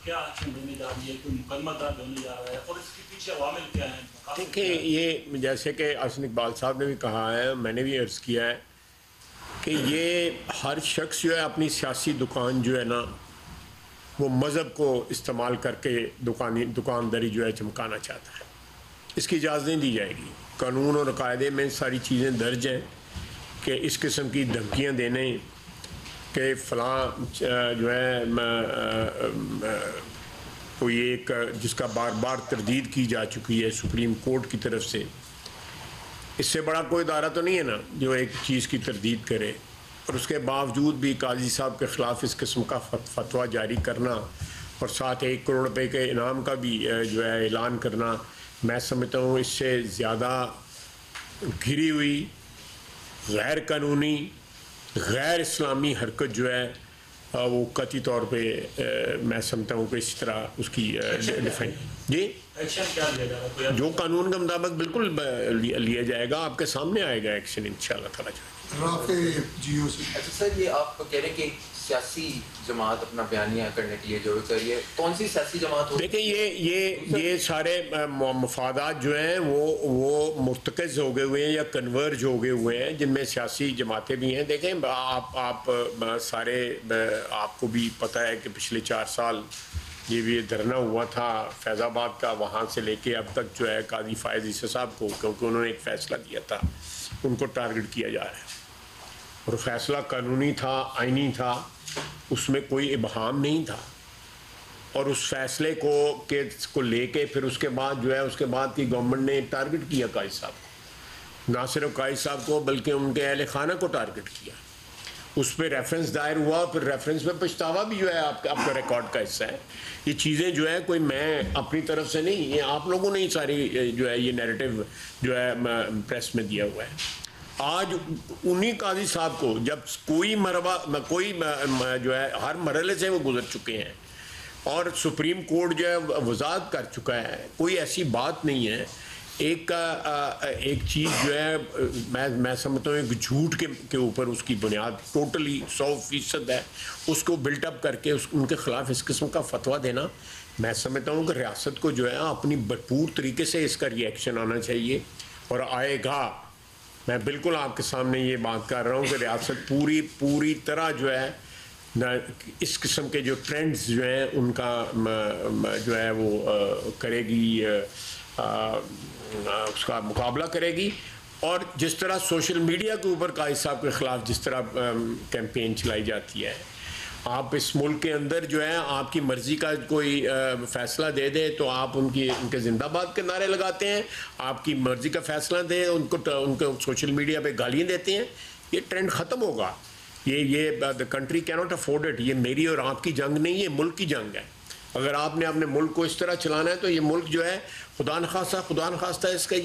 क्या एक्शन होने जा रही है, कोई मुकदमा दर्ज होने जा रहा है और इसके पीछे अवामिल क्या हैं? देखिए, ये जैसे कि अहसन इकबाल साहब ने भी कहा है, मैंने भी अर्ज़ किया है कि ये हर शख्स जो है अपनी सियासी दुकान जो है ना वो मज़हब को इस्तेमाल करके दुकानदारी जो है चमकाना चाहता है। इसकी इजाज़त नहीं दी जाएगी। कानून और कायदे में सारी चीज़ें दर्ज हैं कि इस किस्म की धमकियाँ देने कि फ़लाँ जो है कोई एक जिसका बार बार तरदीद की जा चुकी है सुप्रीम कोर्ट की तरफ से, इससे बड़ा कोई इदारा तो नहीं है ना जो एक चीज़ की तरदीद करे और उसके बावजूद भी काजी साहब के ख़िलाफ़ इस किस्म का फतवा जारी करना और साथ 1 करोड़ रुपए के इनाम का भी जो है ऐलान करना, मैं समझता हूँ इससे ज़्यादा घिरी हुई गैर कानूनी गैर इस्लामी हरकत जो है वो कतई तौर पे मैं समझता हूँ कि इस तरह उसकी डिफाइन जी एक्शन क्या लिया जाएगा? जो कानून के मुताबिक बिल्कुल लिया जाएगा, आपके सामने आएगा एक्शन इंशाल्लाह ताला। अच्छा सर, ये आप कह रहे हैं कि सियासी जमात अपना बयानिया करने के लिए जो सर, ये कौन सी सियासी जमात हो? देखिए, ये सारे मफादात जो हैं वो मुर्तकज़ हो गए हुए हैं या कन्वर्ज हो गए हुए हैं, जिनमें सियासी जमातें भी हैं। देखें, आप सारे आपको भी पता है कि पिछले 4 साल ये भी धरना हुआ था फैज़ाबाद का, वहाँ से लेके अब तक जो है काजी फ़ायज़ ईसा साहब को, क्योंकि उन्होंने एक फ़ैसला दिया था, उनको टारगेट किया जा रहा है और फ़ैसला कानूनी था, आइनी था, उसमें कोई इबहाम नहीं था। और उस फैसले को लेके फिर उसके बाद जो है उसके बाद की गवर्नमेंट ने टारगेट किया काजी साहब को, ना सिर्फ काजी साहब को बल्कि उनके अहले खाना को टारगेट किया। उस पर रेफरेंस दायर हुआ, फिर रेफरेंस में पछतावा भी जो है आपका रिकॉर्ड का हिस्सा है। ये चीज़ें जो है कोई मैं अपनी तरफ से नहीं, ये आप लोगों ने ही सारी जो है ये नैरेटिव जो है प्रेस में दिया हुआ है। आज उन्हीं काजी साहब को जब कोई जो है हर मरहले से वो गुजर चुके हैं और सुप्रीम कोर्ट जो है वजाहत कर चुका है, कोई ऐसी बात नहीं है। एक चीज़ जो है मैं समझता हूँ एक झूठ के ऊपर उसकी बुनियाद टोटली 100% है, उसको बिल्टअप करके उनके ख़िलाफ़ इस किस्म का फतवा देना, मैं समझता हूँ कि रियासत को जो है अपनी भरपूर तरीके से इसका रिएक्शन आना चाहिए और आएगा। मैं बिल्कुल आपके सामने ये बात कर रहा हूँ कि रियासत पूरी तरह जो है ना इस किस्म के जो ट्रेंड्स जो हैं उनका जो है वो करेगी, उसका मुकाबला करेगी। और जिस तरह सोशल मीडिया के ऊपर काजी साहब के ख़िलाफ़ जिस तरह कैंपेन चलाई जाती है, आप इस मुल्क के अंदर जो है आपकी मर्ज़ी का कोई फ़ैसला दे दे तो आप उनके जिंदाबाद के नारे लगाते हैं, आपकी मर्ज़ी का फ़ैसला दे उनको सोशल मीडिया पे गालियाँ देते हैं। ये ट्रेंड ख़त्म होगा। ये the country can not afford it. ये मेरी और आपकी जंग नहीं, ये मुल्क की जंग है। अगर आपने अपने मुल्क को इस तरह चलाना है तो ये मुल्क जो है खुदा न खास्ता इसका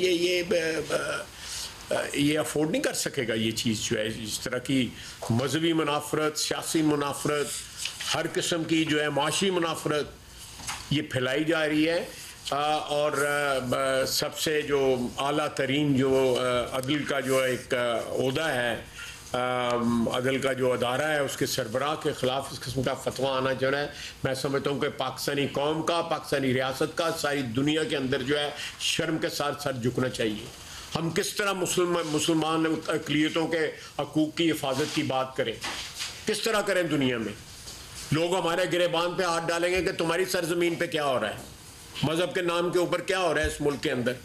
ये अफोर्ड नहीं कर सकेगा। ये चीज़ जो है इस तरह की मजहबी मुनाफरत, सियासी मुनाफरत, हर किस्म की जो है माशी मुनाफरत ये फैलाई जा रही है। और सबसे जो आला तरीन जो अदल का जो एक ओहदा है, अदल का जो अदारा है, उसके सरबराह के ख़िलाफ़ इस किस्म का फतवा आना जो है, मैं समझता हूँ कि पाकिस्तानी कौम का, पाकिस्तानी रियासत का, सारी दुनिया के अंदर जो है शर्म के साथ सर झुकना चाहिए। हम किस तरह मुसलमान अक़लियतों के हकूक़ की हिफाजत की बात करें, किस तरह करें? दुनिया में लोग हमारे गिरेबान पे हाथ डालेंगे कि तुम्हारी सरजमीन पे क्या हो रहा है, मज़हब के नाम के ऊपर क्या हो रहा है इस मुल्क के अंदर।